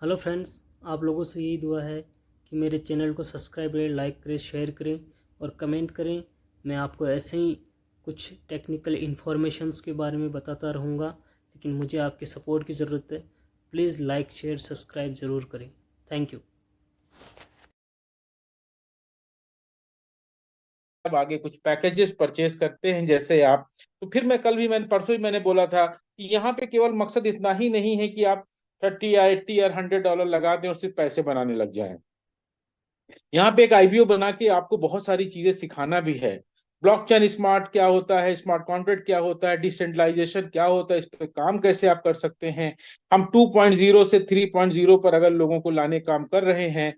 Hello friends, आप लोगों से यही दुआ है कि मेरे चैनल को सब्सक्राइब करें, लाइक करें, शेयर करें और कमेंट करें। मैं आपको ऐसे ही कुछ टेक्निकल इन्फॉर्मेशंस के बारे में बताता रहूँगा, लेकिन मुझे आपके सपोर्ट की ज़रूरत है। प्लीज़ लाइक, शेयर, सब्सक्राइब ज़रूर करें। Thank you. अब आगे कुछ पैकेजेस परचेज करते हैं जैसे आप, तो फिर मैंने परसों ही मैंने बोला था कि यहाँ पे केवल मकसद इतना ही नहीं है कि आप 30 या 80 या $100 लगा दें और सिर्फ पैसे बनाने लग जाएं। यहाँ पे एक आईबीओ बना के आपको बहुत सारी चीजें सिखाना भी है। ब्लॉकचेन स्मार्ट क्या होता है, स्मार्ट कॉन्ट्रैक्ट क्या होता है, डिसेंट्रलाइजेशन क्या होता है, इस पे काम कैसे आप कर सकते हैं। हम 2.0 से 3.0 पर अगर लोगों को लाने काम कर रहे हैं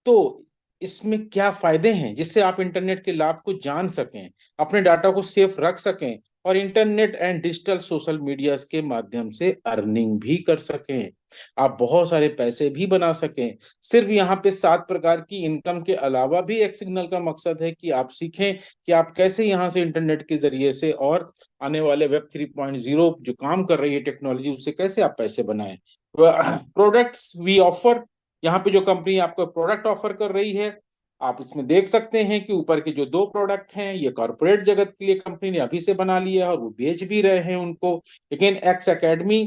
तो इसमें क्या फायदे हैं जिससे आप इंटरनेट के लाभ को जान सकें, अपने डाटा को सेफ रख सकें और internet and digital social media के माध्यम से अर्निंग भी कर सकें, आप बहुत सारे पैसे भी बना सकें। सिर्फ यहाँ पे 7 प्रकार की इनकम के अलावा भी एक सिग्नल का मकसद है कि आप सीखें कि आप कैसे यहाँ से इंटरनेट के जरिए से और आने वाले वेब 3.0 जो काम कर रही है टेक्नोलॉजी, उससे कैसे आप पैसे बनाएं। प्रोडक्ट्स वी ऑफर, यहाँ पे जो कंपनी आपको प्रोडक्ट ऑफर कर रही है, आप इसमें देख सकते हैं कि ऊपर के जो 2 प्रोडक्ट हैं ये कॉर्पोरेट जगत के लिए कंपनी ने अभी से बना लिया है और वो बेच भी रहे हैं उनको। लेकिन एक्स एकेडमी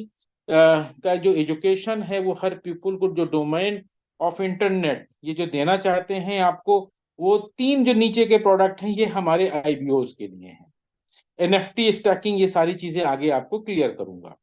का जो एजुकेशन है वो हर पीपल को जो डोमेन ऑफ इंटरनेट ये जो देना चाहते हैं आपको, वो 3 जो नीचे के प्रोडक्ट हैं ये हमारे आईबीओज के लिए हैं। एनएफटी स्टैकिंग, ये सारी चीजें आगे आपको क्लियर करूंगा।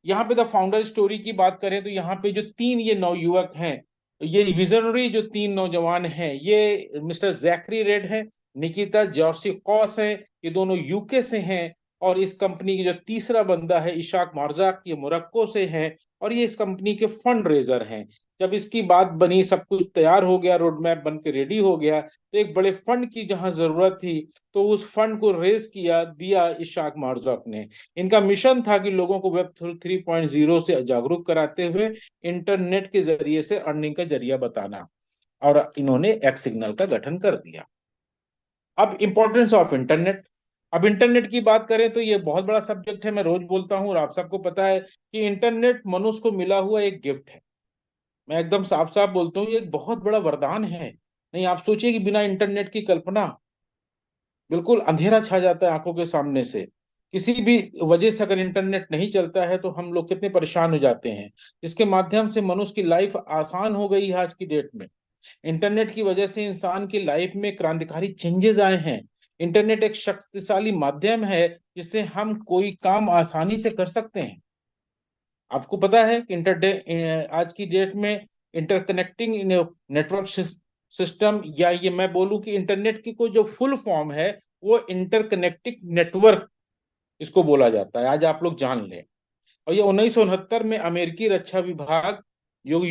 यहाँ पे द फाउंडर स्टोरी की बात करें तो यहाँ पे जो 3 ये नवयुवक हैं, ये विजनरी जो 3 नौजवान हैं, ये मिस्टर जैकरी रेड है, निकिता जॉर्सी कॉस है, ये दोनों यूके से हैं। और इस कंपनी की जो तीसरा बंदा है इशाक मार्जाक, ये मोरक्को से है और ये इस कंपनी के फंड रेजर हैं। जब इसकी बात बनी, सब कुछ तैयार हो गया, रोड मैप बन के रेडी हो गया, तो एक बड़े फंड की जहां जरूरत थी तो उस फंड को रेज दिया इशाक मार्जाक ने। इनका मिशन था कि लोगों को वेब 3.0 से जागरूक कराते हुए इंटरनेट के जरिए से अर्निंग का जरिया बताना, और इन्होंने एक सिग्नल का गठन कर दिया। अब इंपॉर्टेंस ऑफ इंटरनेट, अब इंटरनेट की बात करें तो ये बहुत बड़ा सब्जेक्ट है, मैं रोज बोलता हूँ और आप सबको पता है कि इंटरनेट मनुष्य को मिला हुआ एक गिफ्ट है। मैं एकदम साफ साफ बोलता हूँ, ये एक बहुत बड़ा वरदान है। नहीं, आप सोचिए कि बिना इंटरनेट की कल्पना, बिल्कुल अंधेरा छा जाता है आंखों के सामने से। किसी भी वजह से अगर इंटरनेट नहीं चलता है तो हम लोग कितने परेशान हो जाते हैं। इसके माध्यम से मनुष्य की लाइफ आसान हो गई है आज की डेट में। इंटरनेट की वजह से इंसान की लाइफ में क्रांतिकारी चेंजेस आए हैं। इंटरनेट एक शक्तिशाली माध्यम है जिससे हम कोई काम आसानी से कर सकते हैं। आपको पता है कि आज की डेट में इंटरकनेक्टिंग नेटवर्क सिस्टम, या ये मैं बोलूं कि इंटरनेट की कोई जो फुल फॉर्म है वो इंटरकनेक्टिंग नेटवर्क इसको बोला जाता है, आज आप लोग जान लें। और ये 1969 में अमेरिकी रक्षा विभाग, जो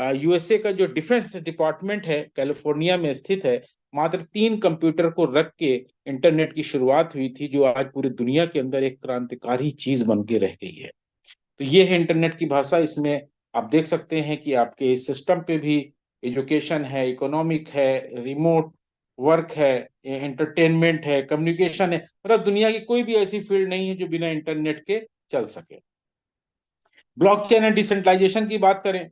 यूएसए का जो डिफेंस डिपार्टमेंट है कैलिफोर्निया में स्थित है, मात्र 3 कंप्यूटर को रख के इंटरनेट की शुरुआत हुई थी, जो आज पूरी दुनिया के अंदर एक क्रांतिकारी चीज बन के रह गई है। तो ये है इंटरनेट की भाषा। इसमें आप देख सकते हैं कि आपके इस सिस्टम पे भी एजुकेशन है, इकोनॉमिक है, रिमोट वर्क है, एंटरटेनमेंट है, कम्युनिकेशन है, मतलब दुनिया की कोई भी ऐसी फील्ड नहीं है जो बिना इंटरनेट के चल सके। ब्लॉकचेन एंड डिसेंट्रलाइजेशन की बात करें,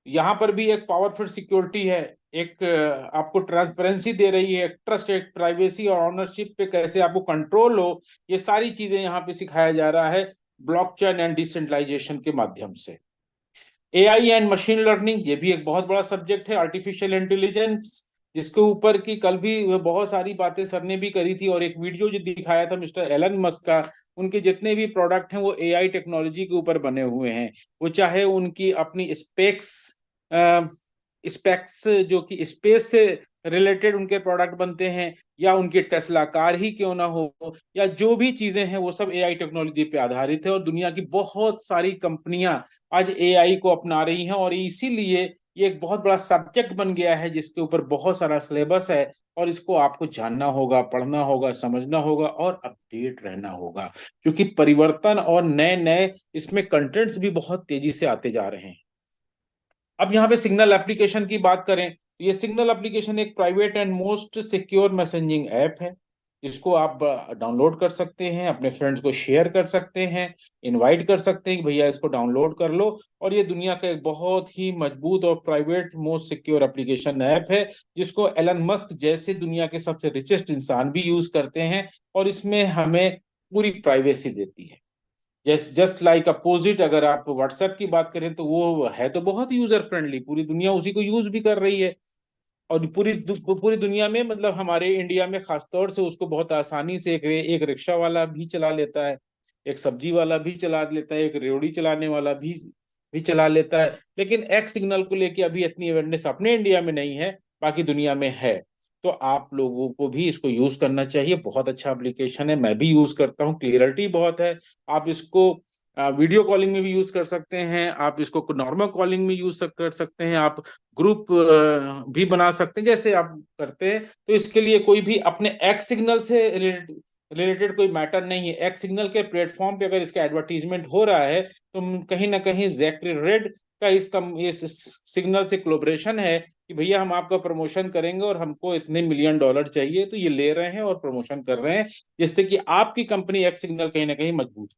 यहाँ पर भी एक पावरफुल सिक्योरिटी है, एक आपको ट्रांसपेरेंसी दे रही है, एक ट्रस्ट, एक प्राइवेसी और ऑनरशिप पे कैसे आपको कंट्रोल हो, ये सारी चीजें यहाँ पे सिखाया जा रहा है ब्लॉकचेन एंड डिसेंट्रलाइजेशन के माध्यम से। एआई एंड मशीन लर्निंग, ये भी एक बहुत बड़ा सब्जेक्ट है, आर्टिफिशियल इंटेलिजेंस, जिसके ऊपर की कल भी बहुत सारी बातें सर ने भी करी थी, और एक वीडियो जो दिखाया था मिस्टर एलन मस्क का, उनके जितने भी प्रोडक्ट हैं वो एआई टेक्नोलॉजी के ऊपर बने हुए हैं। वो चाहे उनकी अपनी स्पेक्स जो कि स्पेस से रिलेटेड उनके प्रोडक्ट बनते हैं, या उनकी टेस्ला कार ही क्यों ना हो, या जो भी चीजें हैं वो सब एआई टेक्नोलॉजी पे आधारित है। और दुनिया की बहुत सारी कंपनियां आज एआई को अपना रही हैं, और इसीलिए ये एक बहुत बड़ा सब्जेक्ट बन गया है जिसके ऊपर बहुत सारा सिलेबस है, और इसको आपको जानना होगा, पढ़ना होगा, समझना होगा और अपडेट रहना होगा, क्योंकि परिवर्तन और नए नए इसमें कंटेंट्स भी बहुत तेजी से आते जा रहे हैं। अब यहाँ पे सिग्नल एप्लीकेशन की बात करें, ये सिग्नल एप्लीकेशन एक private and most secure messaging app है। इसको आप डाउनलोड कर सकते हैं, अपने फ्रेंड्स को शेयर कर सकते हैं, इनवाइट कर सकते हैं कि भैया इसको डाउनलोड कर लो। और ये दुनिया का एक बहुत ही मजबूत और private most secure application app है, जिसको एलन मस्क जैसे दुनिया के सबसे रिचेस्ट इंसान भी यूज करते हैं, और इसमें हमें पूरी प्राइवेसी देती है। जस्ट लाइक अपोजिट, अगर आप व्हाट्सएप की बात करें तो वो है तो बहुत यूजर फ्रेंडली, पूरी दुनिया उसी को यूज भी कर रही है। और पूरी दुनिया में, मतलब हमारे इंडिया में खासतौर से उसको बहुत आसानी से एक रिक्शा वाला भी चला लेता है, एक सब्जी वाला भी चला लेता है, एक रेवड़ी चलाने वाला भी चला लेता है। लेकिन एक्स सिग्नल को लेके अभी इतनी अवेयरनेस अपने इंडिया में नहीं है, बाकी दुनिया में है। तो आप लोगों को भी इसको यूज करना चाहिए, बहुत अच्छा एप्लीकेशन है, मैं भी यूज करता हूँ, क्लियरिटी बहुत है। आप इसको वीडियो कॉलिंग में भी यूज कर सकते हैं, आप इसको नॉर्मल कॉलिंग में यूज कर सकते हैं, आप ग्रुप भी बना सकते हैं जैसे आप करते हैं। तो इसके लिए कोई भी अपने एक्स सिग्नल से रिलेटेड कोई मैटर नहीं है। एक्स सिग्नल के प्लेटफॉर्म पे अगर इसका एडवर्टीजमेंट हो रहा है तो कहीं ना कहीं जैकरी रेड का इस सिग्नल से कोलैबोरेशन है कि भैया हम आपका प्रमोशन करेंगे और हमको इतने मिलियन डॉलर चाहिए, तो ये ले रहे हैं और प्रमोशन कर रहे हैं, जिससे कि आपकी कंपनी एक्स सिग्नल कहीं ना कहीं मजबूत।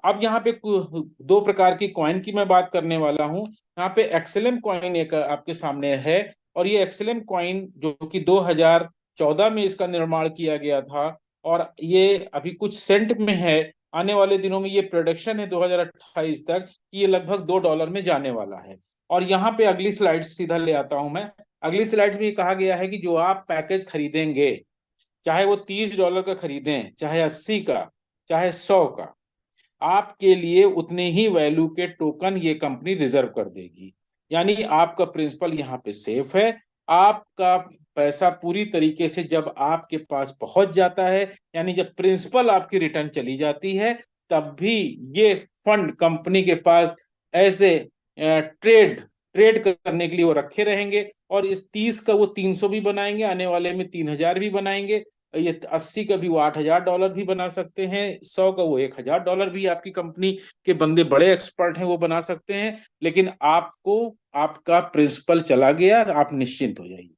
अब यहाँ पे दो प्रकार की कॉइन की मैं बात करने वाला हूँ। यहाँ पे एक्सएलएम कॉइन एक आपके सामने है, और ये एक्सएलएम कॉइन जो कि 2014 में इसका निर्माण किया गया था, और ये अभी कुछ सेंट में है। आने वाले दिनों में ये प्रोडक्शन है 2028 तक कि ये लगभग $2 में जाने वाला है। और यहाँ पे अगली स्लाइड सीधा ले आता हूं मैं। अगली स्लाइड में ये कहा गया है कि जो आप पैकेज खरीदेंगे, चाहे वो $30 का खरीदें, चाहे 80 का, चाहे 100 का, आपके लिए उतने ही वैल्यू के टोकन ये कंपनी रिजर्व कर देगी। यानी आपका प्रिंसिपल यहाँ पे सेफ है। आपका पैसा पूरी तरीके से जब आपके पास पहुंच जाता है, यानी जब प्रिंसिपल आपकी रिटर्न चली जाती है, तब भी ये फंड कंपनी के पास ऐसे ट्रेड ट्रेड करने के लिए वो रखे रहेंगे। और इस 30 का वो 300 भी बनाएंगे, आने वाले में 3000 भी बनाएंगे, ये 80 का भी वो $8000 भी बना सकते हैं, 100 का वो $1000 भी आपकी कंपनी के बंदे बड़े एक्सपर्ट हैं वो बना सकते हैं। लेकिन आपको आपका प्रिंसिपल चला गया और आप निश्चिंत हो जाइए।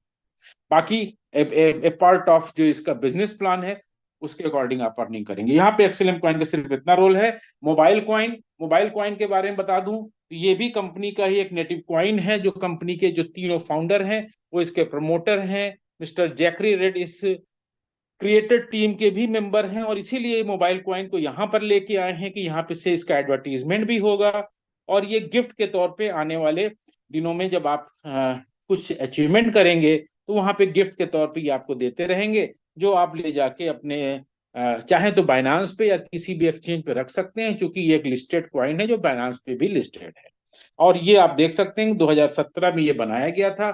बाकी ए पार्ट ऑफ जो इसका बिजनेस प्लान है उसके अकॉर्डिंग आप अर्निंग करेंगे। यहाँ पे एक्सएलएम कॉइन का सिर्फ इतना रोल है। मोबाइल कॉइन के बारे में बता दूं तो ये भी कंपनी का ही एक नेटिव कॉइन है, जो कंपनी के जो तीनों फाउंडर हैं वो इसके प्रमोटर हैं। मिस्टर जैकरी रेड इस क्रिएटेड टीम के भी मेंबर हैं, और इसीलिए मोबाइल कॉइन को यहाँ पर लेके आए हैं कि यहाँ पे से इसका एडवर्टीजमेंट भी होगा। और ये गिफ्ट के तौर पे आने वाले दिनों में जब आप कुछ अचीवमेंट करेंगे तो वहां पे गिफ्ट के तौर पे ये आपको देते रहेंगे, जो आप ले जाके अपने चाहे तो बाइनांस पे या किसी भी एक्सचेंज पे रख सकते हैं, क्योंकि ये एक लिस्टेड कॉइन है जो बाइनांस पे भी लिस्टेड है। और ये आप देख सकते हैं 2017 में ये बनाया गया था।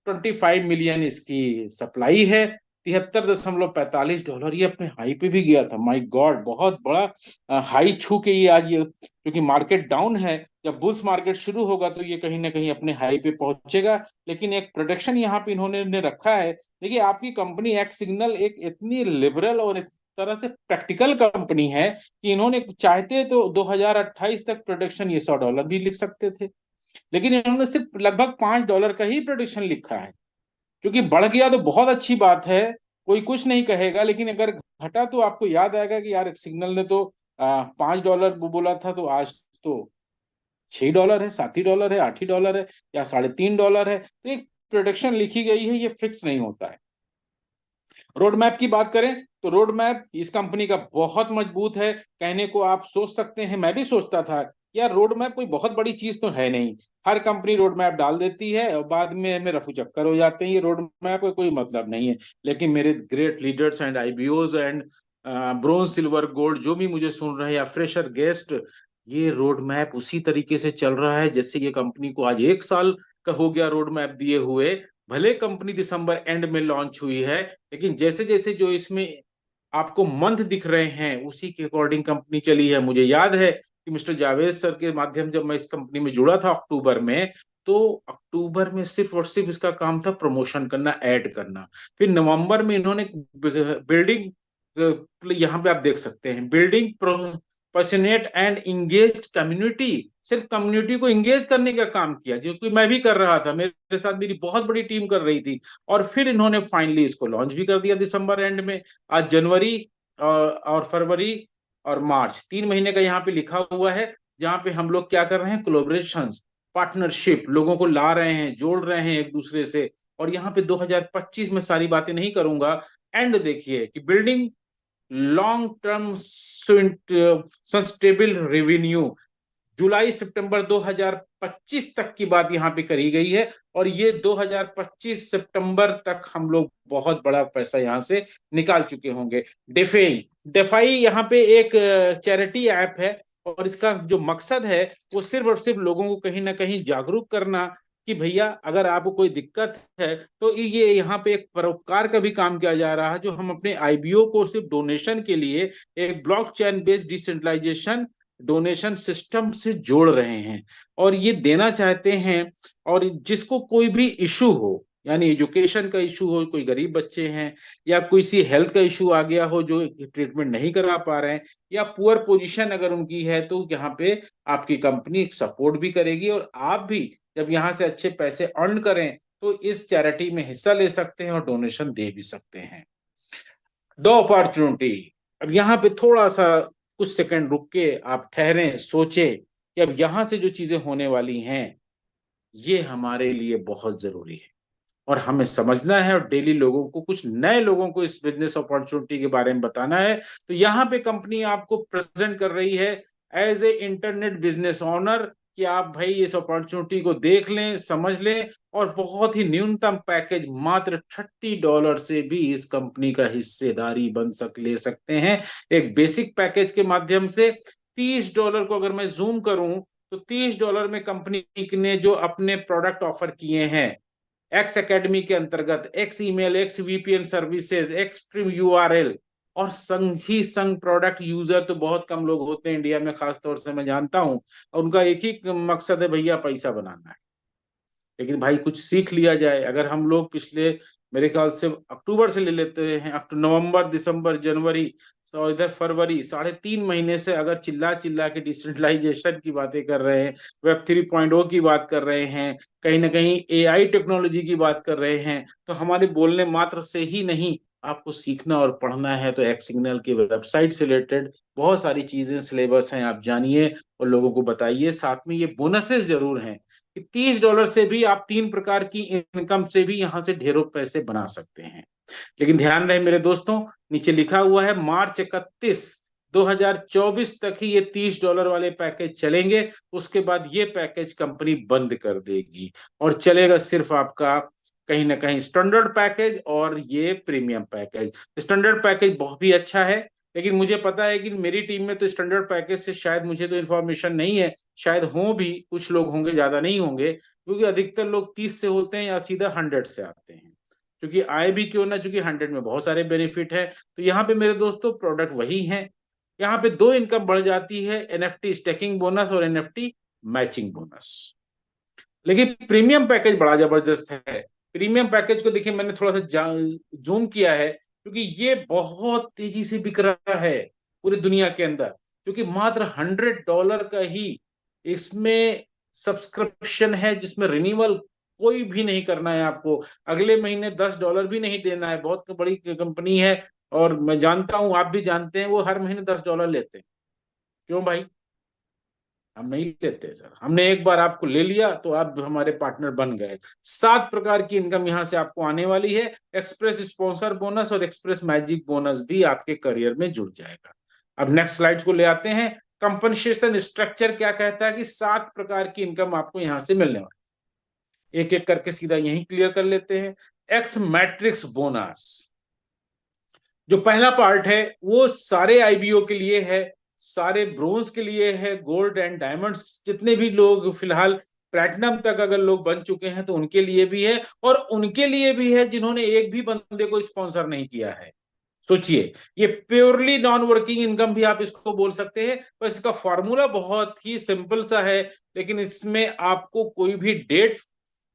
25 मिलियन इसकी सप्लाई है, $73.45, ये अपने हाई पे भी गया था। माय गॉड, बहुत बड़ा हाई छू के ये आज, ये क्योंकि मार्केट डाउन है, जब बुल्स मार्केट शुरू होगा तो ये कहीं ना कहीं अपने हाई पे पहुंचेगा। लेकिन एक प्रोडक्शन यहाँ पे इन्होंने रखा है। देखिए, आपकी कंपनी एक्स सिग्नल एक इतनी लिबरल और एक तरह से प्रैक्टिकल कंपनी है कि इन्होंने चाहते तो 2028 तक प्रोडक्शन ये $100 भी लिख सकते थे, लेकिन इन्होंने सिर्फ लगभग $5 का ही प्रोडक्शन लिखा है। क्योंकि बढ़ गया तो बहुत अच्छी बात है, कोई कुछ नहीं कहेगा, लेकिन अगर घटा तो आपको याद आएगा कि यार सिग्नल ने तो $5 बोला था, तो आज तो $6 है, $7 है, $8 है, या $3.5 है। तो एक प्रोडक्शन लिखी गई है, ये फिक्स नहीं होता है। रोड मैप की बात करें तो रोड मैप इस कंपनी का बहुत मजबूत है। कहने को आप सोच सकते हैं, मैं भी सोचता था यार रोड मैप कोई बहुत बड़ी चीज तो है नहीं, हर कंपनी रोड मैप डाल देती है और बाद में रफू चक्कर हो जाते हैं, ये रोड मैप का कोई मतलब नहीं है। लेकिन मेरे great leaders and IBOs and bronze silver gold जो भी मुझे सुन रहे हैं, या फ्रेशर गेस्ट, ये रोड मैप उसी तरीके से चल रहा है जैसे ये कंपनी को आज 1 साल का हो गया रोड मैप दिए हुए। भले कंपनी दिसंबर एंड में लॉन्च हुई है, लेकिन जैसे जैसे जो इसमें आपको मंथ दिख रहे हैं उसी के अकॉर्डिंग कंपनी चली है। मुझे याद है कि मिस्टर जावेद सर के माध्यम जब मैं इस कंपनी में जुड़ा था अक्टूबर में, तो अक्टूबर में सिर्फ और सिर्फ इसका काम था प्रमोशन करना, ऐड करना। फिर नवंबर में इन्होंने बिल्डिंग, यहाँ पे आप देख सकते हैं building passionate and engaged community, सिर्फ कम्युनिटी को इंगेज करने का काम किया, जो कि मैं भी कर रहा था, मेरे साथ मेरी बहुत बड़ी टीम कर रही थी। और फिर इन्होंने फाइनली इसको लॉन्च भी कर दिया दिसंबर एंड में। आज जनवरी और फरवरी और मार्च 3 महीने का यहाँ पे लिखा हुआ है, जहाँ पे हम लोग क्या कर रहे हैं, कोलैबोरेशन, पार्टनरशिप, लोगों को ला रहे हैं, जोड़ रहे हैं एक दूसरे से। और यहाँ पे 2025 में सारी बातें नहीं करूंगा, एंड देखिए कि building long term sustainable revenue, जुलाई सितंबर 2025 तक की बात यहाँ पे करी गई है। और ये 2025 सितंबर तक हम लोग बहुत बड़ा पैसा यहाँ से निकाल चुके होंगे। डेफाई, डेफाई यहाँ पे एक चैरिटी ऐप है, और इसका जो मकसद है वो सिर्फ और सिर्फ लोगों को कहीं ना कहीं जागरूक करना कि भैया अगर आपको कोई दिक्कत है तो ये यहाँ पे एक परोपकार का भी काम किया जा रहा है, जो हम अपने आईबीओ को सिर्फ डोनेशन के लिए एक blockchain based decentralization donation system से जोड़ रहे हैं, और ये देना चाहते हैं। और जिसको कोई भी इशू हो, यानी एजुकेशन का इशू हो, कोई गरीब बच्चे हैं, या कोई सी हेल्थ का इशू आ गया हो जो ट्रीटमेंट नहीं करा पा रहे हैं, या पुअर पोजीशन अगर उनकी है, तो यहाँ पे आपकी कंपनी सपोर्ट भी करेगी। और आप भी जब यहाँ से अच्छे पैसे अर्न करें तो इस चैरिटी में हिस्सा ले सकते हैं और डोनेशन दे भी सकते हैं। दो अपॉर्चुनिटी। अब यहाँ पे थोड़ा सा कुछ सेकंड रुक के आप ठहरें, सोचें कि अब यहाँ से जो चीजें होने वाली हैं ये हमारे लिए बहुत जरूरी है, और हमें समझना है, और डेली लोगों को, कुछ नए लोगों को इस बिजनेस अपॉर्चुनिटी के बारे में बताना है। तो यहाँ पे कंपनी आपको प्रेजेंट कर रही है as a internet business owner, कि आप भाई इस अपॉर्चुनिटी को देख लें, समझ लें, और बहुत ही न्यूनतम पैकेज मात्र $30 से भी इस कंपनी का हिस्सेदारी ले सकते हैं। एक बेसिक पैकेज के माध्यम से $30 को अगर मैं जूम करूं तो $30 में कंपनी ने जो अपने प्रोडक्ट ऑफर किए हैं, एक्स एकेडमी के अंतर्गत, x email, x VPN services, x trim URL, और संग ही संग प्रोडक्ट यूजर तो बहुत कम लोग होते हैं इंडिया में, खासतौर से मैं जानता हूं, उनका एक ही मकसद है, भैया पैसा बनाना है। लेकिन भाई कुछ सीख लिया जाए। अगर हम लोग पिछले, मेरे ख्याल से अक्टूबर से ले लेते हैं, अक्टूबर, नवंबर, दिसंबर, जनवरी और इधर फरवरी, 3.5 महीने से अगर चिल्ला चिल्ला के डिसेंट्रलाइजेशन की बातें कर रहे हैं, वेब 3.0 की बात कर रहे हैं, कहीं ना कहीं एआई टेक्नोलॉजी की बात कर रहे हैं, तो हमारे बोलने मात्र से ही नहीं, आपको सीखना और पढ़ना है। तो एक्स सिग्नल की वेबसाइट से रिलेटेड बहुत सारी चीजें, सिलेबस हैं, आप जानिए और लोगों को बताइए। साथ में ये बोनसेस जरूर हैं कि $30 से भी आप 3 प्रकार की इनकम से भी यहां से ढेरों पैसे बना सकते हैं। लेकिन ध्यान रहे मेरे दोस्तों, नीचे लिखा हुआ है मार्च 31 2024 तक ही ये $30 वाले पैकेज चलेंगे। उसके बाद ये पैकेज कंपनी बंद कर देगी, और चलेगा सिर्फ आपका कहीं ना कहीं स्टैंडर्ड पैकेज और ये प्रीमियम पैकेज। स्टैंडर्ड पैकेज बहुत भी अच्छा है, लेकिन मुझे पता है कि मेरी टीम में तो स्टैंडर्ड पैकेज से शायद, मुझे तो इन्फॉर्मेशन नहीं है, शायद हो भी, कुछ लोग होंगे, ज्यादा नहीं होंगे, क्योंकि अधिकतर लोग 30 से होते हैं या सीधा 100 से आते हैं। क्योंकि आए भी क्यों ना, क्योंकि 100 में बहुत सारे बेनिफिट है। तो यहाँ पे मेरे दोस्तों प्रोडक्ट वही है। यहाँ पे दो इनकम बढ़ जाती है, एनएफटी स्टेकिंग बोनस और एनएफटी मैचिंग बोनस। लेकिन प्रीमियम पैकेज बड़ा जबरदस्त है। प्रीमियम पैकेज को देखिए, मैंने थोड़ा सा जूम किया है, क्योंकि ये बहुत तेजी से बिक रहा है पूरी दुनिया के अंदर, क्योंकि मात्र $100 का ही इसमें सब्सक्रिप्शन है, जिसमें रिन्यूअल कोई भी नहीं करना है आपको, अगले महीने $10 भी नहीं देना है। बहुत बड़ी कंपनी है, और मैं जानता हूं, आप भी जानते हैं, वो हर महीने $10 लेते हैं। क्यों भाई? हम नहीं लेते सर, हमने एक बार आपको ले लिया तो आप हमारे पार्टनर बन गए। 7 प्रकार की इनकम यहां से आपको आने वाली है। एक्सप्रेस स्पॉन्सर बोनस और एक्सप्रेस मैजिक बोनस भी आपके करियर में जुड़ जाएगा। अब नेक्स्ट स्लाइड्स को ले आते हैं। कंपनसेशन स्ट्रक्चर क्या कहता है कि 7 प्रकार की इनकम आपको यहां से मिलने वाली। एक एक करके सीधा यही क्लियर कर लेते हैं। एक्स मैट्रिक्स बोनस, जो पहला पार्ट है वो सारे आईबीओ के लिए है, सारे ब्रोंज के लिए है, गोल्ड एंड डायमंड्स, जितने भी लोग फिलहाल प्लैटिनम तक अगर लोग बन चुके हैं तो उनके लिए भी है, और उनके लिए भी है जिन्होंने एक भी बंदे को स्पॉन्सर नहीं किया है। सोचिए, ये प्योरली नॉन वर्किंग इनकम भी आप इसको बोल सकते हैं। बस इसका फॉर्मूला बहुत ही सिंपल सा है, लेकिन इसमें आपको कोई भी डेट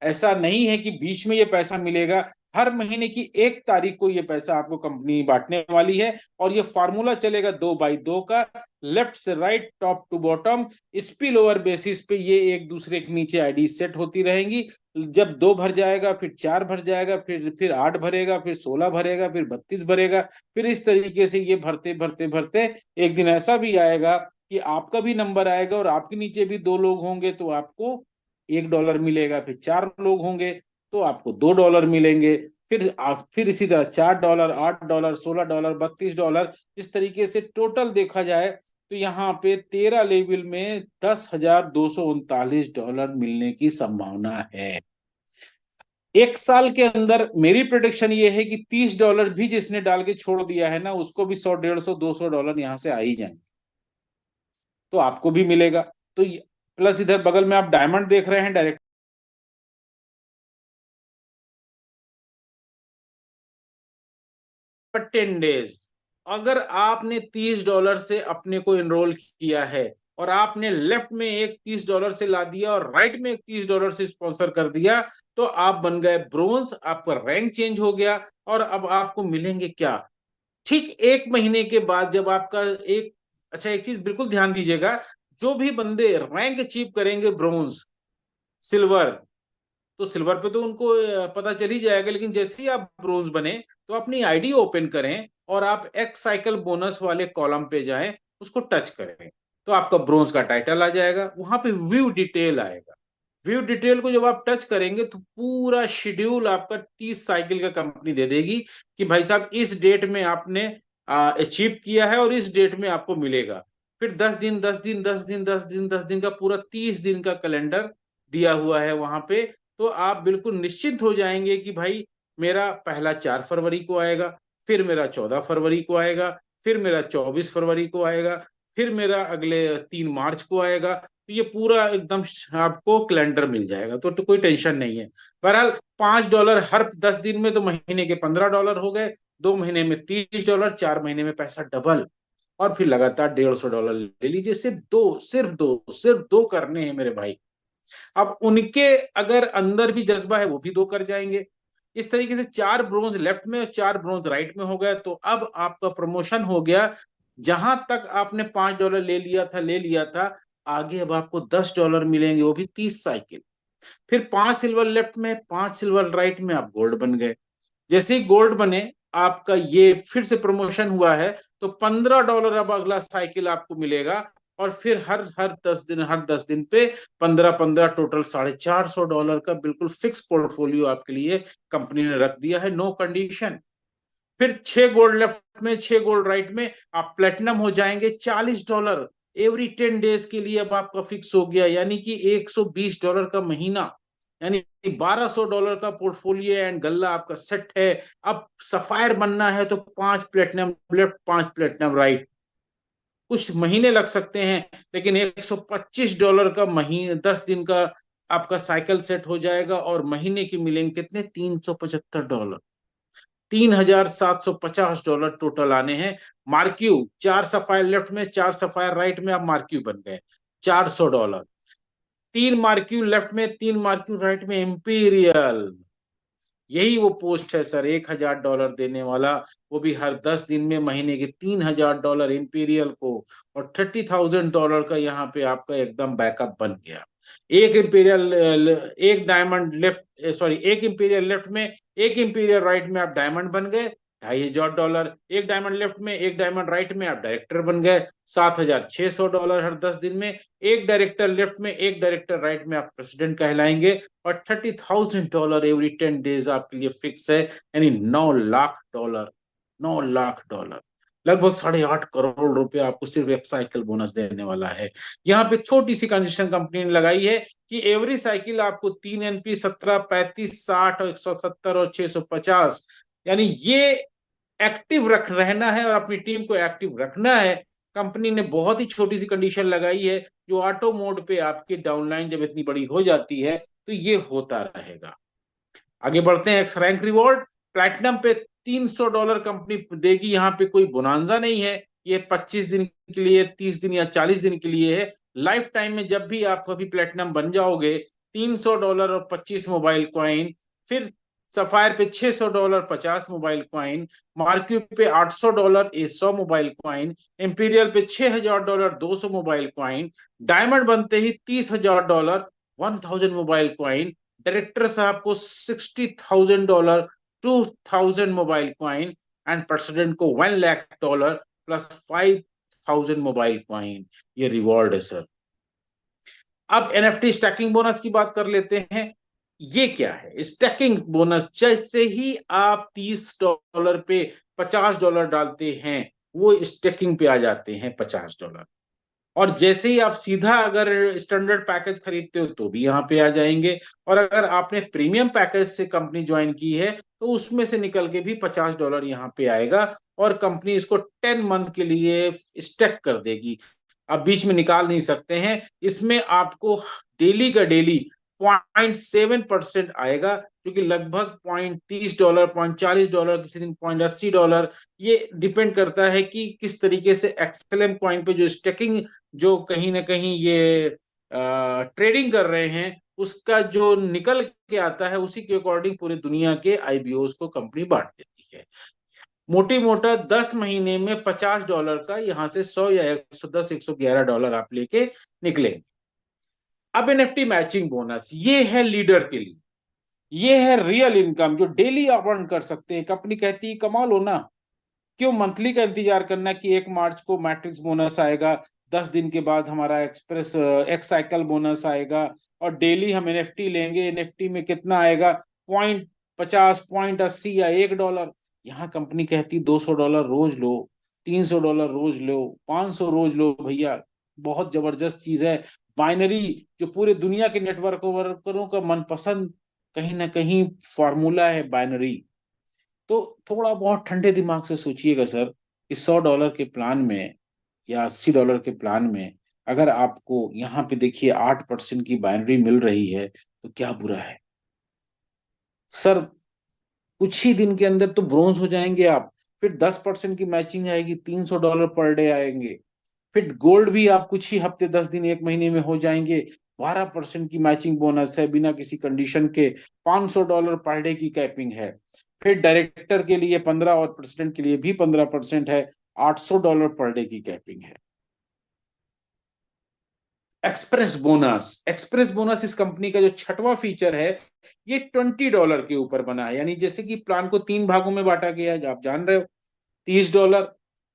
ऐसा नहीं है कि बीच में ये पैसा मिलेगा। हर महीने की 1 तारीख को ये पैसा आपको कंपनी बांटने वाली है। और ये फार्मूला चलेगा 2/2 का, लेफ्ट से right, top to bottom, spill over basis पे ये एक दूसरे के नीचे आईडी सेट होती रहेंगी। जब 2 भर जाएगा, फिर 4 भर जाएगा, फिर 8 भरेगा, फिर 16 भरेगा, फिर 32 भरेगा। फिर इस तरीके से ये भरते भरते भरते एक दिन ऐसा भी आएगा कि आपका भी नंबर आएगा और आपके नीचे भी 2 लोग होंगे तो आपको $1 मिलेगा। फिर 4 लोग होंगे तो आपको $2 मिलेंगे। फिर इसी तरह $4, $8, $16, $32, इस तरीके से टोटल देखा जाए तो यहाँ पे 13 लेवल में $10,239 मिलने की संभावना है। 1 साल के अंदर मेरी प्रोडिक्शन ये है कि $30 भी जिसने डाल के छोड़ दिया है ना, उसको भी 100, 150, $200 यहाँ से आ ही जाएंगे, तो आपको भी मिलेगा। तो प्लस इधर बगल में आप डायमंड देख रहे हैं, डायरेक्ट 10 डेज। अगर आपने $30 से अपने को एनरोल किया है और आपने लेफ्ट में एक $30 से ला दिया और राइट में एक $30 से स्पॉन्सर कर दिया, तो आप बन गए ब्रोंज, आपका रैंक चेंज हो गया। और अब आपको मिलेंगे क्या? ठीक 1 महीने के बाद जब आपका एक, अच्छा एक चीज बिल्कुल ध्यान दीजिएगा, जो भी बंदे रैंक अचीव करेंगे ब्रोंज, सिल्वर, तो सिल्वर पे तो उनको पता चल ही जाएगा, लेकिन जैसे ही आप ब्रोंज बने तो अपनी आईडी ओपन करें और आप एक्स साइकिल बोनस वाले कॉलम पे जाएं, उसको टच करें, तो आपका ब्रोंज का टाइटल आ जाएगा। वहां पे व्यू डिटेल आएगा। व्यू डिटेल को जब आप टच करेंगे तो पूरा शेड्यूल आपका 30 साइकिल का कंपनी दे देगी कि भाई साहब इस डेट में आपने अचीव किया है और इस डेट में आपको मिलेगा। फिर 10 दिन 10 दिन 10 दिन 10 दिन 10 दिन का पूरा 30 दिन का कैलेंडर दिया हुआ है वहां पे। तो आप बिल्कुल निश्चिंत हो जाएंगे कि भाई मेरा पहला 4 फरवरी को आएगा, फिर मेरा 14 फरवरी को आएगा, फिर मेरा 24 फरवरी को आएगा, फिर मेरा अगले 3 मार्च को आएगा। तो ये पूरा एकदम आपको कैलेंडर मिल जाएगा, तो कोई टेंशन नहीं है। बहरहाल $5 हर 10 दिन में, तो महीने के $15 हो गए, 2 महीने में $30, 4 महीने में पैसा डबल। और फिर लगातार $150 ले लीजिए। सिर्फ दो करने हैं मेरे भाई। अब उनके अगर अंदर भी जज्बा है, वो भी 2 कर जाएंगे। इस तरीके से 4 ब्रोंज लेफ्ट में और 4 ब्रोंज राइट में हो गया। तो अब आपका प्रमोशन हो गया। जहां तक आपने $5 ले लिया था, आगे अब आपको $10 मिलेंगे, वो भी 30 साइकिल। फिर 5 सिल्वर लेफ्ट में, 5 सिल्वर राइट में, आप गोल्ड बन गए। जैसे ही गोल्ड बने, आपका ये फिर से प्रमोशन हुआ है, तो $15 अब अगला साइकिल आपको मिलेगा। और फिर हर 10 दिन पे 15-15, टोटल $450 का बिल्कुल फिक्स पोर्टफोलियो आपके लिए कंपनी ने रख दिया है, नो कंडीशन। फिर 6 गोल्ड लेफ्ट में, 6 गोल्ड राइट में, आप प्लेटिनम हो जाएंगे। $40 एवरी 10 डेज के लिए अब आपका फिक्स हो गया, यानी कि $120 का महीना, यानी $1200 का पोर्टफोलियो एंड गल्ला आपका सेट है। अब सफायर बनना है तो 5 प्लेटिनम लेफ्ट, 5 प्लेटिनम राइट। कुछ महीने लग सकते हैं, लेकिन $125 का महीने 10 दिन का आपका साइकिल सेट हो जाएगा। और महीने की मिलेंगे कितने? $375, $3,750 टोटल आने हैं। मार्क्यू 4 सफायर लेफ्ट में, 4 सफायर राइट में, आप मार्क्यू बन गए, $400। 3 मार्क्यू लेफ्ट में, 3 मार्क्यू राइट में, इंपीरियल। यही वो पोस्ट है सर, $1,000 देने वाला, वो भी हर 10 दिन में, महीने के $3,000 इंपीरियल को। और $30,000 का यहाँ पे आपका एकदम बैकअप बन गया। एक इंपीरियल, एक डायमंड लेफ्ट, सॉरी, एक इंपीरियल लेफ्ट में, एक इंपीरियल राइट में, आप डायमंड बन गए, $2,500। एक डायमंड लेफ्ट में, एक डायमंड राइट में, आप डायरेक्टर बन गए, $7,600 हर 10 दिन में। एक डायरेक्टर लेफ्ट में, एक डायरेक्टर राइट में, आप प्रेसिडेंट कहलाएंगे। और $30,000 एवरी 10 डेज आपके लिए फिक्स है, यानी $9 लाख, $9 लाख, लगभग 8.5 करोड़ आपको सिर्फ एक साइकिल बोनस देने वाला है। यहाँ पे छोटी सी कंडीशन कंपनी ने लगाई है कि एवरी साइकिल आपको 3 NP, 17, 35, 60 और 170 और 650, यानी ये एक्टिव रहना है और अपनी टीम को एक्टिव रखना है। कंपनी ने बहुत ही छोटी सी कंडीशन लगाई है, जो ऑटो मोड पे आपकी डाउनलाइन जब इतनी बड़ी हो जाती है तो ये होता रहेगा। आगे बढ़ते हैं। एक्स रैंक रिवॉर्ड प्लैटिनम पे $300 कंपनी देगी। यहाँ पे कोई बोनांजा नहीं है, ये 25 दिन के लिए, 30 दिन या 40 दिन के लिए है। लाइफ टाइम में जब भी आप अभी प्लेटिनम बन जाओगे, $300 और 25 मोबाइल कॉइन, फिर सफायर पे $600 50 मोबाइल कॉइन, मार्क्यू पे $800 100 मोबाइल कॉइन, इंपीरियल पे $6000 200 मोबाइल कॉइन, डायमंड बनते ही $30,000 1000 मोबाइल कॉइन, डायरेक्टर साहब को $60,000 2000 मोबाइल कॉइन, एंड प्रेसिडेंट को $1 लाख प्लस 5000 मोबाइल कॉइन। ये रिवॉर्ड है सर। अब एनएफटी स्टैकिंग बोनस की बात कर लेते हैं। ये क्या है स्टैकिंग बोनस? जैसे ही आप $30 पे $50 डालते हैं, वो स्टैकिंग पे आ जाते हैं $50। और जैसे ही आप सीधा अगर स्टैंडर्ड पैकेज खरीदते हो तो भी यहाँ पे आ जाएंगे। और अगर आपने प्रीमियम पैकेज से कंपनी ज्वाइन की है तो उसमें से निकल के भी $50 यहाँ पे आएगा, और कंपनी इसको 10 मंथ के लिए स्टेक कर देगी। आप बीच में निकाल नहीं सकते हैं। इसमें आपको डेली का डेली 0.7% आएगा, क्योंकि लगभग $0.30 $0.40, किसी दिन $0.80। ये डिपेंड करता है कि किस तरीके से एक्सएलएम कॉइन पे जो स्टेकिंग, जो कहीं ना कहीं ये ट्रेडिंग कर रहे हैं, उसका जो निकल के आता है उसी के अकॉर्डिंग पूरी दुनिया के आईबीओस को कंपनी बांट देती है। मोटी मोटा 10 महीने में $50 का यहां से 100 या 110 $111 आप लेके निकलेंगे। अब एनएफटी मैचिंग बोनस, ये है लीडर के लिए, ये है रियल इनकम जो डेली आप अर्न कर सकते हैं। कंपनी कहती है कमा लो ना, क्यों मंथली का इंतजार करना कि 1 मार्च को मैट्रिक्स बोनस आएगा, 10 दिन के बाद हमारा एक्सप्रेस एक्स साइकिल बोनस आएगा, और डेली हम एनएफटी लेंगे, एनएफटी में कितना आएगा, 0.50 0.80 या $1। यहाँ कंपनी कहती $200 रोज लो, $300 रोज लो, 500 रोज लो भैया। बहुत जबरदस्त चीज है बाइनरी, जो पूरे दुनिया के नेटवर्क वर्करों का मनपसंद कहीं ना कहीं फॉर्मूला है बाइनरी। तो थोड़ा बहुत ठंडे दिमाग से सोचिएगा सर कि $100 के प्लान में या $80 के प्लान में अगर आपको यहाँ पे देखिए 8% की बाइनरी मिल रही है तो क्या बुरा है सर। कुछ ही दिन के अंदर तो ब्रोंज हो जाएंगे आप, फिर 10% की मैचिंग आएगी, $300 पर डे आएंगे। फिर गोल्ड भी आप कुछ ही हफ्ते, 10 दिन, 1 महीने में हो जाएंगे। 12% की मैचिंग बोनस है बिना किसी कंडीशन के, $500 पर डे की कैपिंग है। फिर डायरेक्टर के लिए 15 और प्रेसिडेंट के लिए भी 15% है, $800 पर डे की कैपिंग है। एक्सप्रेस बोनस, एक्सप्रेस बोनस इस कंपनी का जो छठवां फीचर है, ये $20 के ऊपर बना है। यानी जैसे कि प्लान को 3 भागों में बांटा गया है, आप जान रहे हो, $30,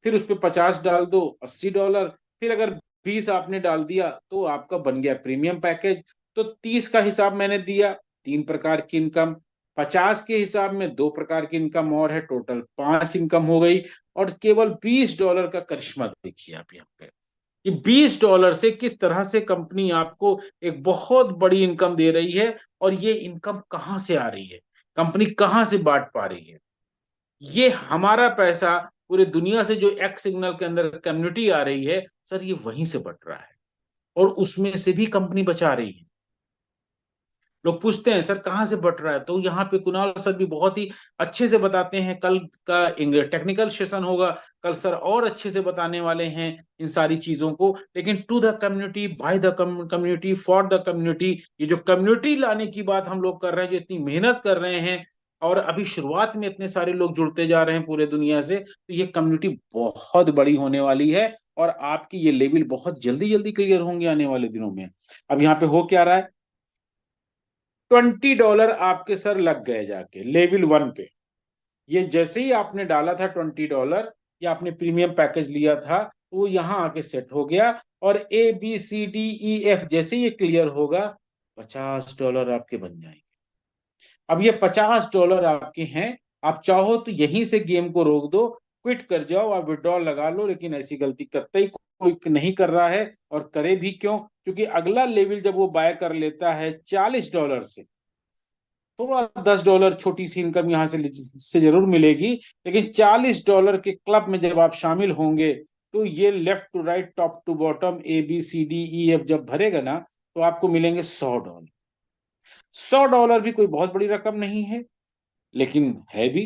फिर उस पर 50 डाल दो, $80, फिर अगर 20 आपने डाल दिया तो आपका बन गया प्रीमियम पैकेज। तो 30 का हिसाब मैंने दिया, 3 प्रकार की इनकम, 50 के हिसाब में 2 प्रकार की इनकम और है, टोटल 5 इनकम हो गई। और केवल $20 का करिश्मा देखिए आप यहाँ पे, कि $20 से किस तरह से कंपनी आपको एक बहुत बड़ी इनकम दे रही है। और ये इनकम कहां से आ रही है, कंपनी कहां से बांट पा रही है? ये हमारा पैसा पूरे दुनिया से जो एक्स सिग्नल के अंदर कम्युनिटी आ रही है सर, ये वहीं से बट रहा है, और उसमें से भी कंपनी बचा रही है। लोग पूछते हैं सर कहाँ से बट रहा है, तो यहाँ पे कुणाल सर भी बहुत ही अच्छे से बताते हैं। कल का टेक्निकल सेशन होगा, कल सर और अच्छे से बताने वाले हैं इन सारी चीजों को। लेकिन to the community, by the community, for the community, ये जो कम्युनिटी लाने की बात हम लोग कर रहे हैं, जो इतनी मेहनत कर रहे हैं, और अभी शुरुआत में इतने सारे लोग जुड़ते जा रहे हैं पूरे दुनिया से, तो ये कम्युनिटी बहुत बड़ी होने वाली है। और आपकी ये लेवल बहुत जल्दी जल्दी क्लियर होंगे आने वाले दिनों में। अब यहाँ पे हो क्या रहा है, $20 आपके सर लग गए जाके लेवल 1 पे। ये जैसे ही आपने डाला था $20, या आपने प्रीमियम पैकेज लिया था, वो यहाँ आके सेट हो गया। और ABCDEF जैसे ये क्लियर होगा, $50 आपके बन जाएंगे। अब ये $50 आपके हैं, आप चाहो तो यहीं से गेम को रोक दो, क्विट कर जाओ, आप विड्रॉल लगा लो। लेकिन ऐसी गलती कतई कोई नहीं कर रहा है, और करे भी क्यों? क्योंकि अगला लेवल जब वो बाय कर लेता है $40 से, थोड़ा $10 छोटी सी इनकम यहाँ से जरूर मिलेगी, लेकिन $40 के क्लब में जब आप शामिल होंगे, तो ये left to right, top to bottom, ABCDEF जब भरेगा ना, तो आपको मिलेंगे $100। $100 भी कोई बहुत बड़ी रकम नहीं है, लेकिन है भी,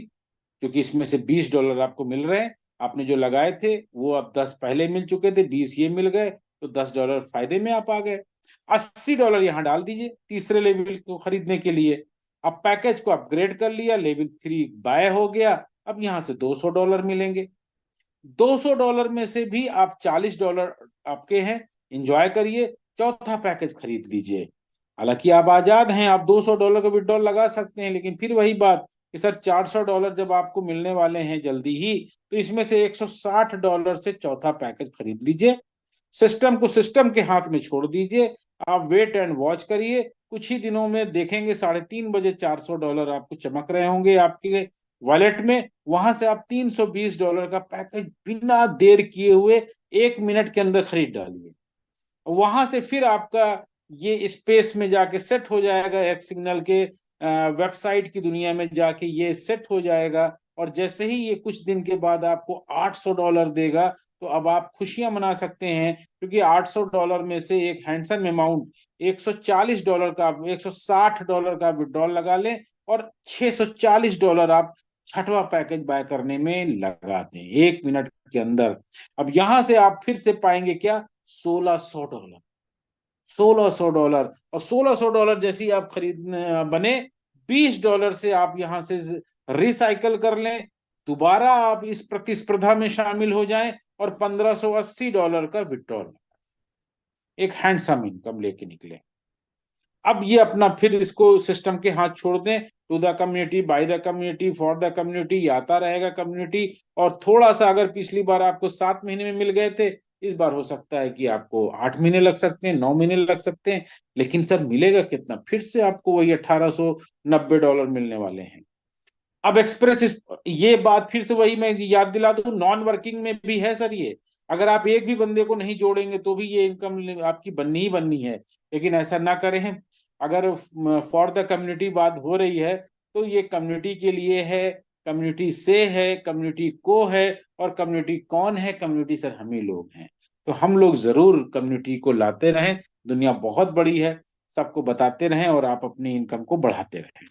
क्योंकि इसमें से $20 आपको मिल रहे हैं। आपने जो लगाए थे वो अब 10 पहले मिल चुके थे, 20 ये मिल गए, तो $10 फायदे में आप आ गए। $80 यहाँ डाल दीजिए तीसरे लेवल को खरीदने के लिए, अब पैकेज को अपग्रेड कर लिया, लेवल 3 बाय हो गया, अब यहाँ से $200 मिलेंगे। $200 में से भी आप $40 आपके हैं, एंजॉय करिए, चौथा पैकेज खरीद लीजिए। हालांकि आप आजाद हैं, आप $200 का विड्रॉल लगा सकते हैं, लेकिन फिर वही बात कि सर $400 जब आपको मिलने वाले हैं जल्दी ही, तो इसमें से $160 से चौथा पैकेज खरीद लीजिए। सिस्टम को सिस्टम के हाथ में छोड़ दीजिए, आप वेट एंड वॉच करिए, कुछ ही दिनों में देखेंगे 3:30 बजे $400 आपको चमक रहे होंगे आपके वॉलेट में। वहां से आप $320 का पैकेज बिना देर किए हुए 1 मिनट के अंदर खरीद डालिए। वहां से फिर आपका ये स्पेस में जाके सेट हो जाएगा, एक सिग्नल के वेबसाइट की दुनिया में जाके ये सेट हो जाएगा, और जैसे ही ये कुछ दिन के बाद आपको $800 देगा, तो अब आप खुशियां मना सकते हैं, क्योंकि $800 में से एक हैंडसम अमाउंट $140 का, $160 का विड्रॉल लगा लें, और $640 आप छठवां पैकेज बाय करने में लगा दें 1 मिनट के अंदर। अब यहां से आप फिर से पाएंगे क्या, $1600। $1600, और $1600 जैसी आप खरीदने बने, $20 से आप यहां से रिसाइकल कर लें, दोबारा आप इस प्रतिस्पर्धा में शामिल हो जाएं, और $1580 का विड्रॉल, एक हैंडसम इनकम लेके निकले। अब ये अपना फिर इसको सिस्टम के हाथ छोड़ दें, to the community, by the community, for the community, आता रहेगा कम्युनिटी। और थोड़ा सा अगर पिछली बार आपको 7 महीने में मिल गए थे, इस बार हो सकता है कि आपको 8 महीने लग सकते हैं, 9 महीने लग सकते हैं, लेकिन सर मिलेगा कितना, फिर से आपको वही $1890 मिलने वाले हैं। अब ये बात फिर से वही मैं याद दिला दूं, नॉन वर्किंग में भी है सर ये। अगर आप एक भी बंदे को नहीं जोड़ेंगे तो भी ये इनकम आपकी बननी ही बननी है, लेकिन ऐसा ना करें। अगर फॉर द कम्युनिटी बात हो रही है, तो ये कम्युनिटी के लिए है, कम्युनिटी से है, कम्युनिटी को है, और कम्युनिटी कौन है, कम्युनिटी सर हम ही लोग हैं। तो हम लोग जरूर कम्युनिटी को लाते रहें, दुनिया बहुत बड़ी है, सबको बताते रहें, और आप अपनी इनकम को बढ़ाते रहें।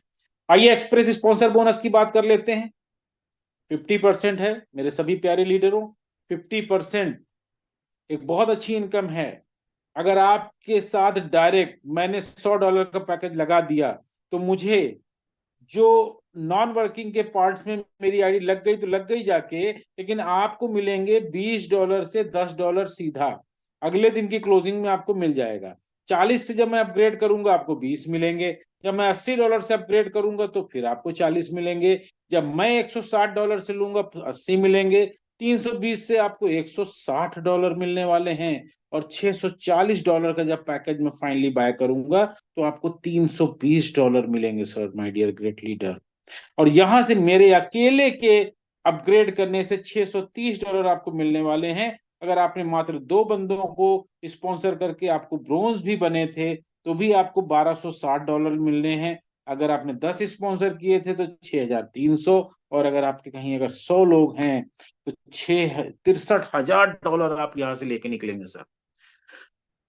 आइए एक्सप्रेस स्पॉन्सर बोनस की बात कर लेते हैं। 50% है मेरे सभी प्यारे लीडरों, 50% एक बहुत अच्छी इनकम है। अगर आपके साथ डायरेक्ट मैंने $100 का पैकेज लगा दिया, तो मुझे जो नॉन वर्किंग के पार्ट्स में मेरी आईडी लग गई तो लग गई जाके, लेकिन आपको मिलेंगे $20 से $10 सीधा, अगले दिन की क्लोजिंग में आपको मिल जाएगा। 40 से जब मैं अपग्रेड करूंगा आपको 20 मिलेंगे, जब मैं $80 से अपग्रेड करूंगा तो फिर आपको 40 मिलेंगे, जब मैं $160 से लूंगा तो 80 मिलेंगे, 320 से आपको $160 मिलने वाले हैं, और $640 का जब पैकेज में फाइनली बाय करूंगा तो आपको $320 मिलेंगे sir, my dear great leader. और यहां से मेरे अकेले के अपग्रेड करने से $630 आपको मिलने वाले हैं। अगर आपने मात्र 2 बंदों को स्पॉन्सर करके आपको ब्रोंज भी बने थे, तो भी आपको $1260 मिलने हैं। अगर आपने 10 स्पॉन्सर किए थे तो 6300, और अगर आपके कहीं अगर 100 लोग हैं तो $63,000 आप यहां से लेके निकलेंगे सर।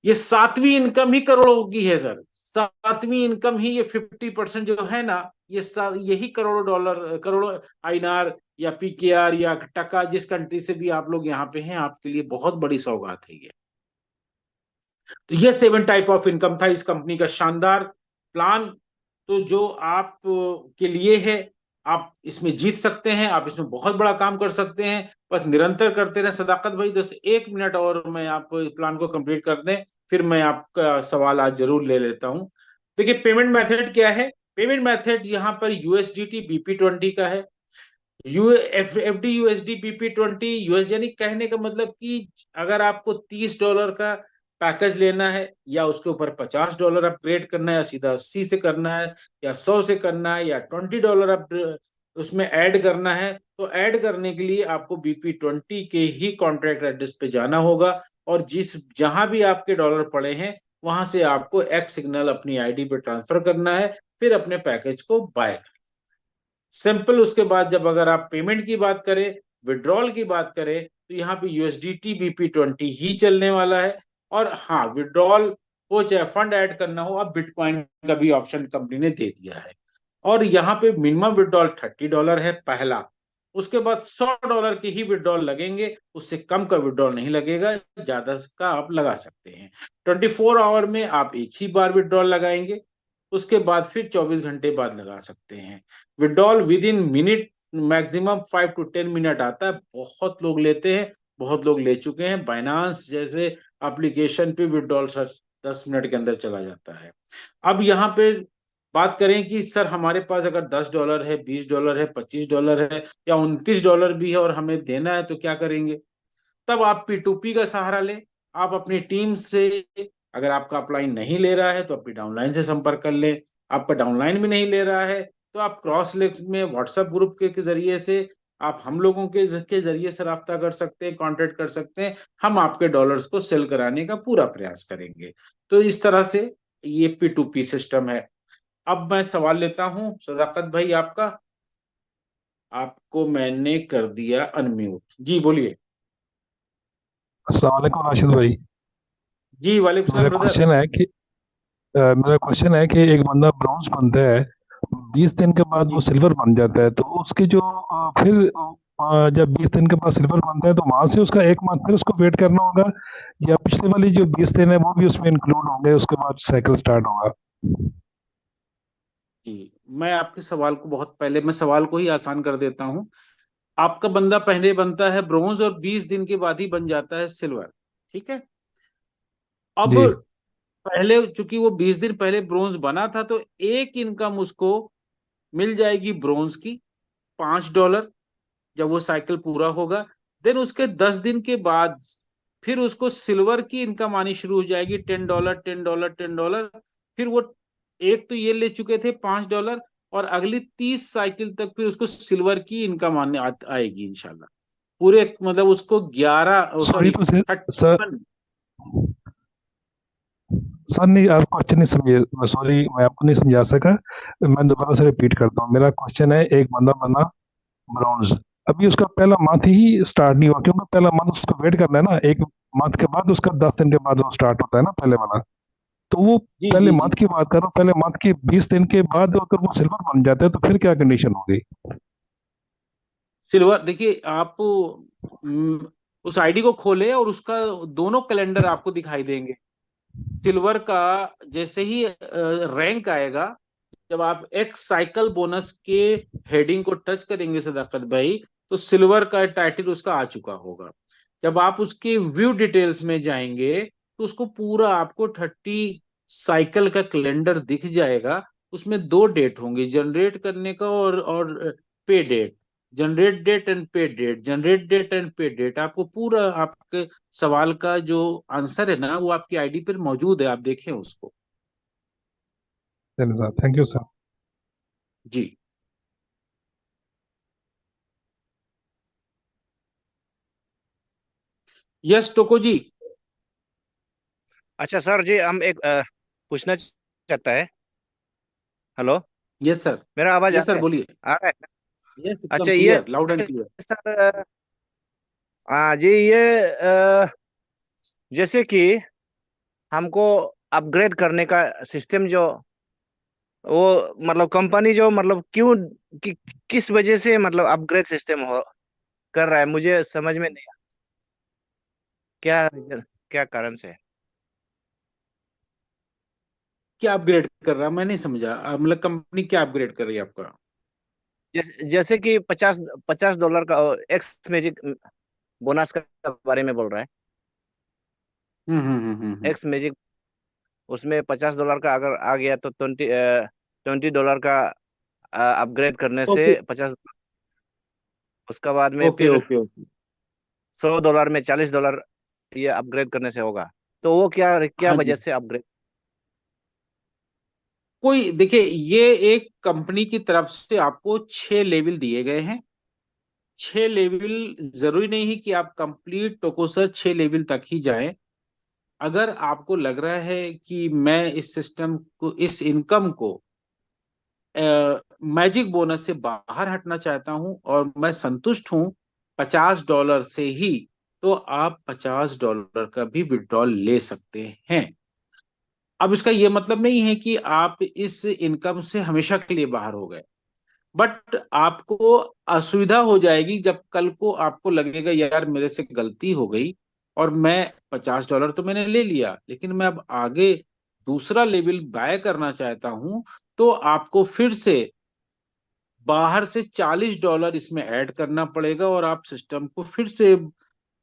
ये सातवीं इनकम ही करोड़ों की है सर, सातवीं इनकम ही, ये 50% जो है ना, यही करोड़ों डॉलर, करोड़ों आईएनआर या पीकेआर या टका, जिस कंट्री से भी आप लोग यहाँ पे हैं, आपके लिए बहुत बड़ी सौगात है ये। तो ये 7 टाइप ऑफ इनकम था इस कंपनी का शानदार प्लान। तो जो आप के लिए है, आप इसमें जीत सकते हैं, आप इसमें बहुत बड़ा काम कर सकते हैं, बस निरंतर करते रहे। सदाकत भाई 1 मिनट और मैं आपको प्लान को कंप्लीट कर दें, फिर मैं आपका सवाल आज जरूर ले लेता हूं। देखिए पेमेंट मेथड क्या है, पेमेंट मेथड यहाँ पर USDT BP20 का है। FD USD BP20 यूएस, यानी कहने का मतलब कि अगर आपको $30 का पैकेज लेना है, या उसके ऊपर $50 अपग्रेड करना है, या सीधा 80 से करना है, या 100 से करना है, या $20 अप उसमें ऐड करना है, तो ऐड करने के लिए आपको BP20 के ही कॉन्ट्रैक्ट एड्रेस पे जाना होगा, और जहां भी आपके डॉलर पड़े हैं वहां से आपको एक्स सिग्नल अपनी आईडी पे ट्रांसफर करना है, फिर अपने पैकेज को बाय करना। सिंपल। उसके बाद जब अगर आप पेमेंट की बात करें, विड्रॉल की बात करें, तो यहाँ पे USDT BP20 ही चलने वाला है। और हाँ, विड्रॉल हो चाहे फंड ऐड करना हो, अब बिटकॉइन का भी ऑप्शन कंपनी ने दे दिया है। और यहाँ पे मिनिमम विड्रॉल $30 है पहला, उसके बाद $100 के ही विड्रॉल लगेंगे, उससे कम का विड्रॉल नहीं लगेगा, ज्यादा का आप लगा सकते हैं। 24 आवर में आप एक ही बार विड्रॉल लगाएंगे, उसके बाद फिर 24 घंटे बाद लगा सकते हैं। Withdrawal with in minute, maximum 5 to 10 minute आता है। बहुत लोग लेते हैं, बहुत लोग ले चुके हैं। बाइनांस जैसे एप्लीकेशन पे विड्रॉल सर 10 मिनट के अंदर चला जाता है। अब यहाँ पे बात करें कि सर हमारे पास अगर $10 है, $20 है, $25 है या $29 भी है और हमें देना है तो क्या करेंगे? तब आप P2P का सहारा लें। आप अपनी टीम से, अगर आपका अपलाइन नहीं ले रहा है तो अपनी डाउनलाइन से संपर्क कर लें। आपका डाउनलाइन भी नहीं ले रहा है तो आप क्रॉस लिंक्स में व्हाट्सएप ग्रुप के जरिए से, आप हम लोगों के जरिए से राब्ता कर सकते हैं, कांटेक्ट कर सकते हैं। हम आपके डॉलर्स को सेल कराने का पूरा प्रयास करेंगे। तो इस तरह से ये P2P सिस्टम है। अब मैं सवाल लेता हूं सदाकत भाई आपका। आपको मैंने कर दिया अनम्यूट, जी बोलिए। अस्सलाम वालेकुम राशिद भाई। जी वालेकुम मेरा सलाम ब्रदर। क्वेश्चन है कि मेरा क्वेश्चन है कि एक बंदा ब्रॉन्ज बनता है, 20 दिन के बाद वो जी सिल्वर बन जाता है, तो उसकी जो फिर जब 20 दिन के बाद सिल्वर बनता है तो वहां से उसका एक मंथ फिर उसको वेट करना होगा, या पिछले वाली जो 20 दिन है वो भी उसमें इंक्लूड होंगे, उसके बाद साइकिल स्टार्ट होगा? जी, मैं आपके सवाल को बहुत पहले, मैं सवाल को ही आसान कर देता हूँ। आपका बंदा पहले बनता है ब्रोंज और 20 दिन के बाद ही बन जाता है सिल्वर, ठीक है। अब जी पहले चूंकि वो 20 दिन पहले ब्रोंज बना था तो एक इनकम उसको मिल जाएगी ब्रोंज की, $5। जब वो साइकिल पूरा होगा, देन उसके 10 दिन के बाद फिर उसको सिल्वर की इनकम आनी शुरू हो जाएगी, $10, $10, $10। फिर वो एक तो ये ले चुके थे $5, और अगली 30 साइकिल तक फिर उसको सिल्वर की इनकम आएगी इंशाल्लाह। पूरे मतलब उसको 11, सॉरी सॉरी तो सर 31। सर नहीं, आपको अच्छे नहीं समझे, सॉरी मैं आपको नहीं समझा सका। मैं दोबारा से रिपीट करता हूँ। मेरा क्वेश्चन है, एक बंदा बना ब्रॉन्ज, अभी उसका पहला मंथ ही स्टार्ट नहीं हुआ, क्योंकि पहला मंथ उसको वेट करना है ना, एक मंथ के बाद उसका 10 दिन के बाद वो स्टार्ट होता है ना पहले वाला। तो वो जी पहले जी जी। मंथ की बात कर रहा हूँ, पहले मंथ के 20 दिन के बाद अगर वो सिल्वर बन जाते हैं तो फिर क्या कंडीशन होगी? सिल्वर देखिए आप, उस आईडी को खोले और उसका दोनों कैलेंडर आपको दिखाई देंगे। सिल्वर का जैसे ही रैंक आएगा, जब आप एक्स साइकिल बोनस के हेडिंग को टच करेंगे सदाकत भाई, तो सिल्वर का टाइटल उसका आ चुका होगा। जब आप उसके व्यू डिटेल्स में जाएंगे तो उसको पूरा आपको 30 साइकिल का कैलेंडर दिख जाएगा। उसमें दो डेट होंगी, जनरेट करने का और पे डेट। जनरेट डेट एंड पे डेट, जनरेट डेट एंड पे डेट, आपको पूरा आपके सवाल का जो आंसर है ना वो आपकी आईडी पर मौजूद है, आप देखें उसको। चलिए सर, थैंक यू सर। जी। यस टोको जी। अच्छा सर जी, हम एक पूछना चाहता है। Hello, yes sir. मेरा आवाज आ यस सर रहा है? बोलिए। आ रहा है? यस एकदम अच्छा ये clear, loud and clear. Sir, हाँ जी, ये जैसे कि हमको अपग्रेड करने का सिस्टम जो, वो मतलब कंपनी जो मतलब क्यों, कि, किस वजह से मतलब अपग्रेड सिस्टम हो कर रहा है, मुझे समझ में नहीं आया। क्या क्या कारण से? क्या अपग्रेड कर रहा है? मैं नहीं समझा, मतलब कंपनी क्या अपग्रेड कर रही है आपका? जैसे कि 50 $50 का एक्स मैजिक बोनस का बारे में बोल रहा है। एक्स मैजिक, उसमें $50 का अगर आ गया तो $20 का अपग्रेड करने से ओके 50, उसका बाद में ओके फिर ओके ओके। $100 में $40 ये अपग्रेड करने से होगा। तो वो क्या क्या हाँ वजह जी। से अपग्रेड? कोई देखिए, ये एक कंपनी की तरफ से आपको 6 लेवल दिए गए हैं। 6 लेवल, जरूरी नहीं है कि आप कंप्लीट टोकोसर 6 लेवल तक ही जाएं। अगर आपको लग रहा है कि मैं इस सिस्टम को, इस इनकम को मैजिक बोनस से बाहर हटना चाहता हूं और मैं संतुष्ट हूं $50 से ही, तो आप $50 का भी विड्रॉल ले सकते हैं। अब इसका यह मतलब नहीं है कि आप इस इनकम से हमेशा के लिए बाहर हो गए, बट आपको असुविधा हो जाएगी जब कल को आपको लगेगा यार मेरे से गलती हो गई और मैं $50 तो मैंने ले लिया, लेकिन मैं अब आगे दूसरा लेवल बाय करना चाहता हूं तो आपको फिर से बाहर से $40 इसमें ऐड करना पड़ेगा और आप सिस्टम को फिर से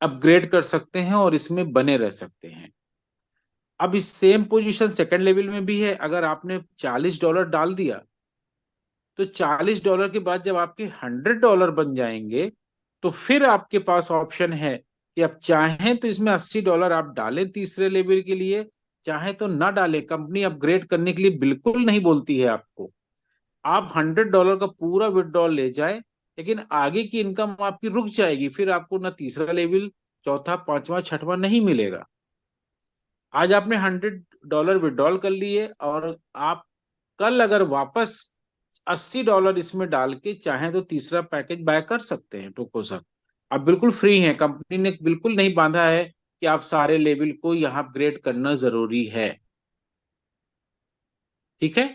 अपग्रेड कर सकते हैं और इसमें बने रह सकते हैं। अब इस सेम पोजीशन सेकंड लेवल में भी है। अगर आपने $40 डाल दिया तो $40 के बाद जब आपके $100 बन जाएंगे तो फिर आपके पास ऑप्शन है कि आप चाहें तो इसमें $80 आप डालें तीसरे लेवल के लिए, चाहे तो ना डालें। कंपनी अपग्रेड करने के लिए बिल्कुल नहीं बोलती है आपको। आप $100 का पूरा विड्रॉल ले जाए, लेकिन आगे की इनकम आपकी रुक जाएगी, फिर आपको ना तीसरा लेवल, चौथा, पांचवा, छठवां नहीं मिलेगा। आज आपने $100 विड्रॉल कर लिए और आप कल अगर वापस $80 इसमें डाल के चाहे तो तीसरा पैकेज बाय कर सकते हैं। टोको सर, आप बिल्कुल फ्री हैं। कंपनी ने बिल्कुल नहीं बांधा है कि आप सारे लेवल को यहाँ अपग्रेड करना जरूरी है। ठीक है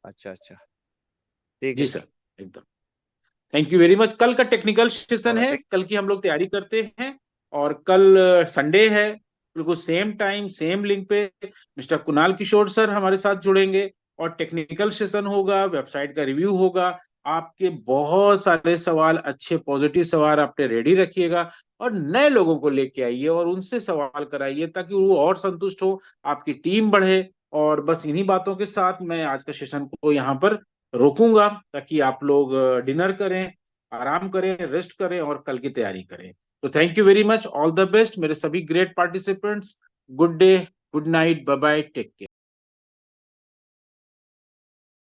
अच्छा अच्छा, ठीक जी है। सर, एकदम। Thank you very much. कल का टेक्निकल सेशन है, ठीक। कल की हम लोग तैयारी करते हैं। और कल संडे है, बिल्कुल सेम टाइम सेम लिंक पे मिस्टर कुणाल किशोर सर हमारे साथ जुड़ेंगे और टेक्निकल सेशन होगा, वेबसाइट का रिव्यू होगा। आपके बहुत सारे सवाल, अच्छे पॉजिटिव सवाल आपने रेडी रखिएगा और नए लोगों को लेके आइए और उनसे सवाल कराइए ताकि वो और संतुष्ट हो, आपकी टीम बढ़े। और बस इन्हीं बातों के साथ मैं आज का सेशन को यहाँ पर रोकूंगा ताकि आप लोग डिनर करें, आराम करें, रेस्ट करें और कल की तैयारी करें। तो thank you very much, all the best मेरे सभी great participants. Good day, good night, bye bye, take care.